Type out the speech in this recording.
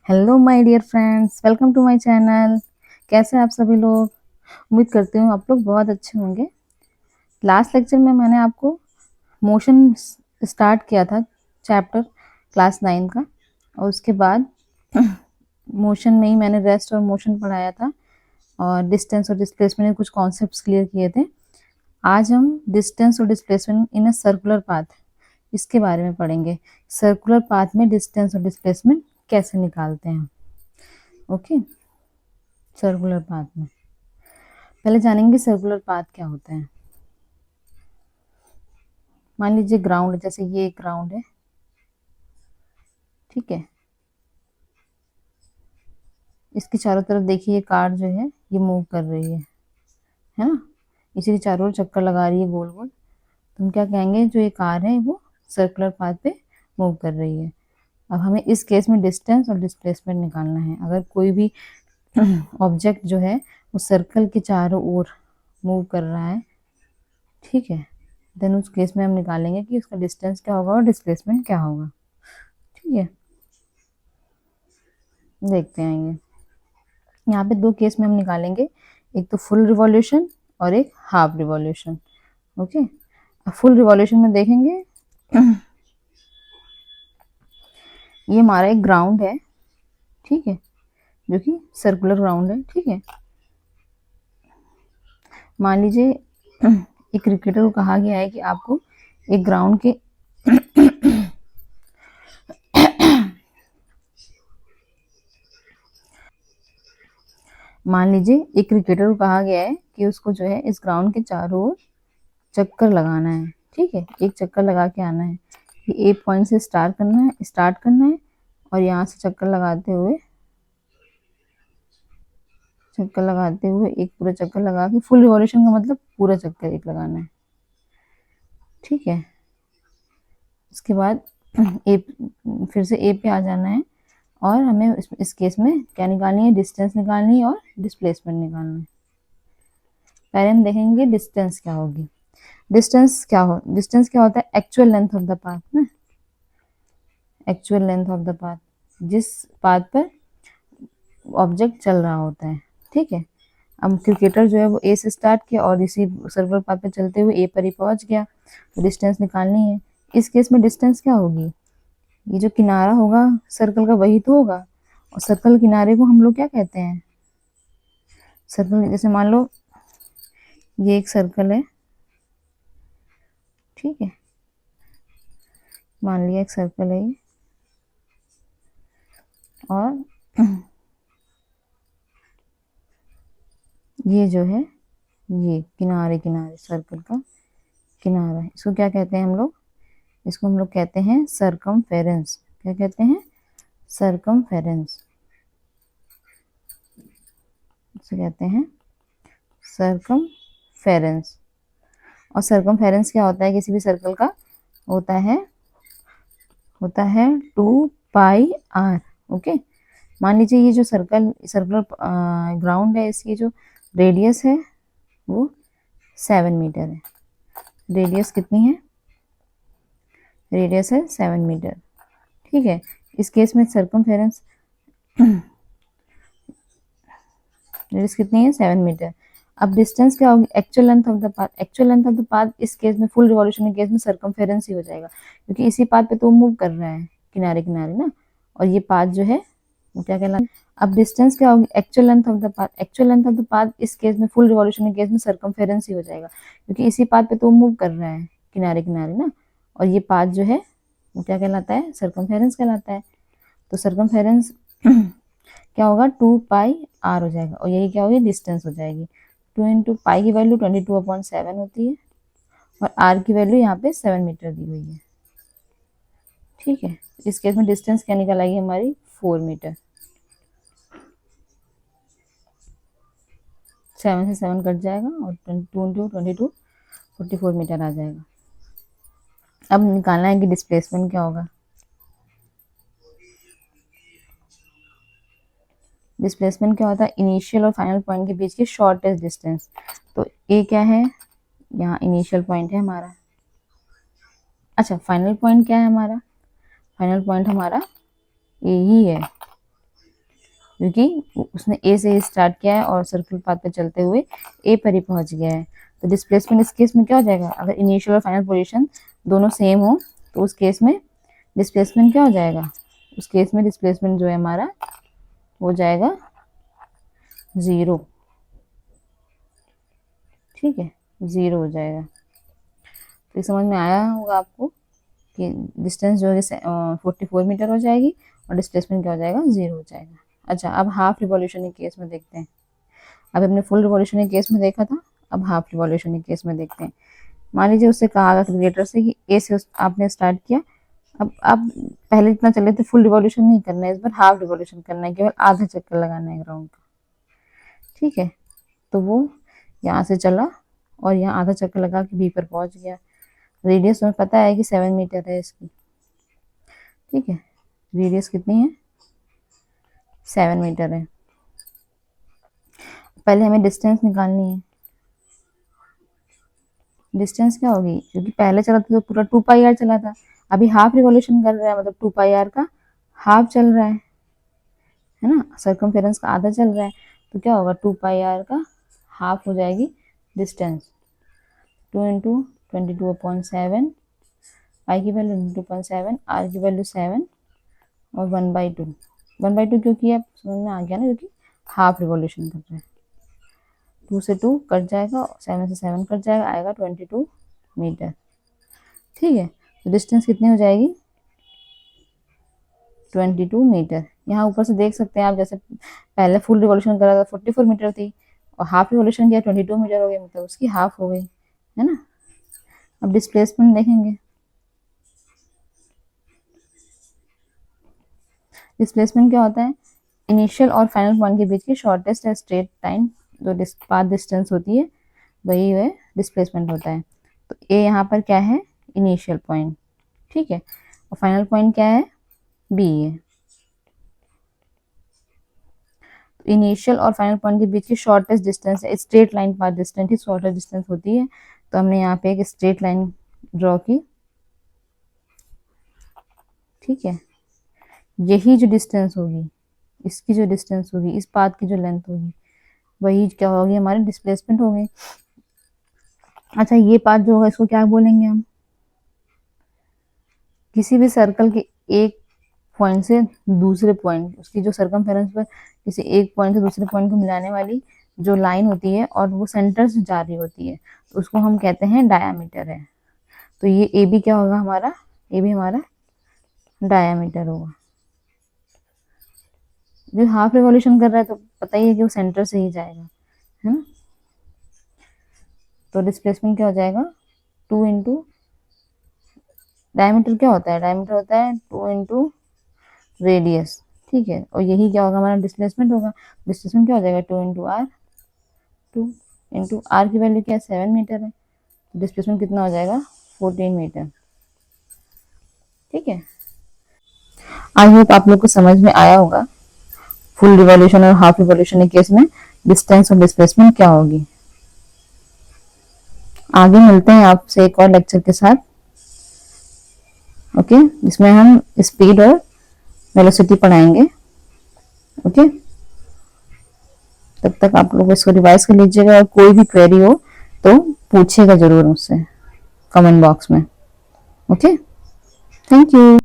Hello my dear friends, welcome to my channel. कैसे हैं आप सभी लोग? उम्मीद करती हूँ आप लोग बहुत अच्छे होंगे। लास्ट लेक्चर में मैंने आपको मोशन स्टार्ट किया था, चैप्टर क्लास 9 का, और उसके बाद मोशन में ही मैंने रेस्ट और मोशन पढ़ाया था और डिस्टेंस और डिस्प्लेसमेंट के कुछ कॉन्सेप्ट्स क्लियर किए थे। आज हम डिस्टेंस और displacement in a circular path इसके बारे में पढ़ेंगे। सर्कुलर पाथ में डिस्टेंस और डिस्प्लेसमेंट कैसे निकालते हैं। ओके, सर्कुलर पाथ में पहले जानेंगे सर्कुलर पाथ क्या होता है। मान लीजिए ग्राउंड, जैसे ये एक ग्राउंड है, ठीक है। इसके चारों तरफ देखिए ये कार जो है ये मूव कर रही है ना। इसी के चारों ओर चक्कर लगा रही है गोल गोल। तो हम क्या कहेंगे, जो ये कार है वो सर्कुलर पाथ पे मूव कर रही है। अब हमें इस केस में डिस्टेंस और डिस्प्लेसमेंट निकालना है। अगर कोई भी ऑब्जेक्ट जो है वो सर्कल के चारों ओर मूव कर रहा है, ठीक है, देन उस केस में हम निकालेंगे कि उसका डिस्टेंस क्या होगा और डिस्प्लेसमेंट क्या होगा। ठीक है, देखते हैं ये। यहाँ पे दो केस में हम निकालेंगे, एक तो फुल रिवॉल्यूशन और एक हाफ रिवॉल्यूशन। ओके, अब फुल रिवॉल्यूशन में देखेंगे ये हमारा एक ग्राउंड है, ठीक है, जो कि सर्कुलर ग्राउंड है, ठीक है। मान लीजिए एक क्रिकेटर को कहा गया है कि आपको एक ग्राउंड के मान लीजिए एक क्रिकेटर को कहा गया है कि उसको जो है इस ग्राउंड के चारों ओर चक्कर लगाना है, ठीक है, एक चक्कर लगा के आना है। ये ए पॉइंट से स्टार्ट करना है और यहाँ से चक्कर लगाते हुए एक पूरा चक्कर लगा के, फुल रिवॉल्यूशन का मतलब पूरा चक्कर एक लगाना है, ठीक है। इसके बाद ए, फिर से ए पे आ जाना है और हमें इस केस में क्या निकालनी है, डिस्टेंस निकालनी है और डिस्प्लेसमेंट निकालना है। पहले हम देखेंगे डिस्टेंस क्या होगी। डिस्टेंस क्या होता है, actual length of the path ना, actual length of the path, जिस पाथ पर ऑब्जेक्ट चल रहा होता है, ठीक है। अब क्रिकेटर जो है वो ए से स्टार्ट किया और इसी सर्कुलर पाथ पे चलते हुए ए पर ही पहुंच गया, तो डिस्टेंस निकालनी है। इस केस में डिस्टेंस क्या होगी, ये जो किनारा होगा सर्कल का वही तो होगा, और सर्कल किनारे को हम लोग क्या कहते हैं, सर्कल, जैसे मान लो ये एक सर्कल है, ठीक है, मान लिया एक सर्कल है ये, और ये जो है ये किनारे किनारे सर्कल का किनारा है, इसको क्या कहते हैं हम लोग, इसको हम लोग कहते हैं सरकमफेरेंस। क्या कहते हैं, सरकमफेरेंस, इसे कहते हैं सरकमफेरेंस। और सरकमफेरेंस क्या होता है किसी भी सर्कल का, होता है 2πr। ओके, मान लीजिए ये जो सर्कुलर ग्राउंड है, इसकी जो रेडियस है वो 7 मीटर है। रेडियस कितनी है, रेडियस है 7 मीटर, ठीक है। इस केस में सरकमफेरेंस रेडियस कितनी है, 7 मीटर। अब डिस्टेंस क्या होगी, actual length of the path. Actual length of the path इस केस में, फुल रिवॉल्यूशन के केस में सरकमफेरेंस ही हो जाएगा, क्योंकि इसी पाथ पे तो मूव कर रहा है किनारे किनारे ना, और ये पाथ जो है वो क्या कहलाता है। अब डिस्टेंस क्या होगी, actual length of the path. Actual length of the path इस केस में, फुल रिवॉल्यूशन के केस में सरकमफेरेंस ही हो जाएगा, क्योंकि इसी पाथ पे तो मूव कर रहा है किनारे किनारे ना, और ये पाथ जो है वो क्या कहलाता है, सरकमफेरेंस कहलाता है। तो सरकमफेरेंस क्या होगा, 2πr हो जाएगा, और यही क्या होगी, डिस्टेंस हो जाएगी। 2 इंटू पाई की वैल्यू 22/7 होती है, और आर की वैल्यू यहाँ पे 7 मीटर दी हुई है, ठीक है। इस केस में डिस्टेंस क्या निकल आएगी हमारी, 4 मीटर। 7 से 7 कट जाएगा और 2 इंटू 22 44 मीटर आ जाएगा। अब निकालना है कि डिस्प्लेसमेंट क्या होगा। डिस्प्लेसमेंट क्या होता है, इनिशियल और फाइनल पॉइंट के बीच की शॉर्टेस्ट डिस्टेंस। तो ए क्या है, यहाँ इनिशियल पॉइंट है हमारा, अच्छा फाइनल पॉइंट क्या है हमारा, फाइनल पॉइंट हमारा ए ही है, क्योंकि उसने ए से ही स्टार्ट किया है और सर्कुलर पाथ पे चलते हुए ए पर ही पहुंच गया है। तो डिस्प्लेसमेंट इस केस में क्या हो जाएगा, अगर इनिशियल और फाइनल पोजीशन दोनों सेम हो तो उस केस में डिस्प्लेसमेंट क्या हो जाएगा, उस केस में डिस्प्लेसमेंट जो है हमारा हो जाएगा 0। ठीक है, 0 हो जाएगा। तो समझ में आया होगा आपको कि डिस्टेंस जो है 44 मीटर हो जाएगी और डिस्प्लेसमेंट क्या हो जाएगा, 0 हो जाएगा। अच्छा, अब हाफ रिवॉल्यूशन के केस में देखते हैं। अब हमने फुल रिवॉल्यूशन के केस में देखा था, अब हाफ रिवॉल्यूशन के केस में देखते हैं। मान लीजिए उससे कहा गया क्रिकेटर से कि ए से आपने स्टार्ट किया, अब पहले इतना चले थे, फुल रिवॉल्यूशन नहीं करना है, इस बार हाफ रिवॉल्यूशन करना है, केवल आधा चक्कर लगाना है ग्राउंड का। ठीक है, तो वो यहाँ से चला और यहाँ आधा चक्कर लगा के बी पर पहुंच गया। रेडियस में पता है कि 7 मीटर है इसकी। ठीक है, रेडियस कितनी है, 7 मीटर है। पहले हमें डिस्टेंस निकालनी है। डिस्टेंस क्या होगी, क्योंकि पहले चला था तो पूरा 2 पाई आर चला था, अभी हाफ रिवॉल्यूशन कर रहा है, मतलब 2 पाई आर का हाफ चल रहा है ना, सर्कमफेरेंस का आधा चल रहा है, तो क्या होगा 2 पाई आर का हाफ हो जाएगी डिस्टेंस। 2 इंटू 22/7, पाई की वैल्यू 2.7, आर की वैल्यू 7 और 1/2। 1/2 क्योंकि अब समझ में आ गया ना, क्योंकि हाफ रिवॉल्यूशन कर रहे हैं। 2 से 2 कट जाएगा, 7 से 7 कट जाएगा, आएगा 22 मीटर। ठीक है, तो डिस्टेंस कितनी हो जाएगी, 22 मीटर। यहाँ ऊपर से देख सकते हैं आप, जैसे पहले फुल रिवॉल्यूशन करा था 44 मीटर थी और हाफ रिवॉल्यूशन किया 22 मीटर हो गई, मतलब उसकी हाफ हो गई, है ना। अब डिस्प्लेसमेंट देखेंगे। डिस्प्लेसमेंट क्या होता है, इनिशियल और फाइनल पॉइंट के बीच की शॉर्टेस्ट या स्ट्रेट लाइन जो पाथ डिस्टेंस होती है वही है डिस्प्लेसमेंट होता है। तो ए यहाँ पर क्या है, इनिशियल पॉइंट। ठीक है, और फाइनल पॉइंट क्या है, बी है। तो इनिशियल और फाइनल पॉइंट के बीच की शॉर्टेस्ट डिस्टेंस है, स्ट्रेट लाइन पाथ डिस्टेंस ही शॉर्टेस्ट डिस्टेंस होती है। तो हमने यहाँ पे एक स्ट्रेट लाइन ड्रॉ की। ठीक है, यही जो डिस्टेंस होगी, इसकी जो डिस्टेंस होगी, इस पाथ की जो लेंथ होगी, वही क्या होगी, हमारी डिस्प्लेसमेंट होगी। अच्छा, ये पाथ जो होगा इसको क्या बोलेंगे हम, किसी भी सर्कल के एक पॉइंट से दूसरे पॉइंट, उसकी जो सर्कमफेरेंस पर किसी एक पॉइंट से दूसरे पॉइंट को मिलाने वाली जो लाइन होती है और वो सेंटर से जा रही होती है, तो उसको हम कहते हैं डायामीटर है। तो ये ए बी क्या होगा हमारा, ए बी हमारा डायामीटर होगा। जो हाफ रिवॉल्यूशन कर रहा है तो पता ही है कि वो सेंटर से ही जाएगा, है ना। तो डिस्प्लेसमेंट क्या हो जाएगा, 2 इंटू डायमीटर क्या होता है, डायमीटर होता है 2 इंटू रेडियस। ठीक है, और यही क्या होगा हमारा डिस्प्लेसमेंट होगा। डिस्प्लेसमेंट क्या हो जाएगा, 2 इंटू आर। 2 इंटू आर की वैल्यू क्या है, 7 मीटर है, तो डिस्प्लेसमेंट कितना हो जाएगा, 14 मीटर। ठीक है, आई होप आप लोग को समझ में आया होगा फुल रिवॉल्यूशन और हाफ रिवॉल्यूशन के केस में डिस्टेंस और डिस्प्लेसमेंट क्या होगी। आगे मिलते हैं आपसे एक और लेक्चर के साथ, ओके, जिसमें हम स्पीड और वेलोसिटी पढ़ाएंगे। ओके, तब तक आप लोग इसको रिवाइज कर लीजिएगा और कोई भी क्वेरी हो तो पूछिएगा जरूर मुझसे कमेंट बॉक्स में। Okay, thank you.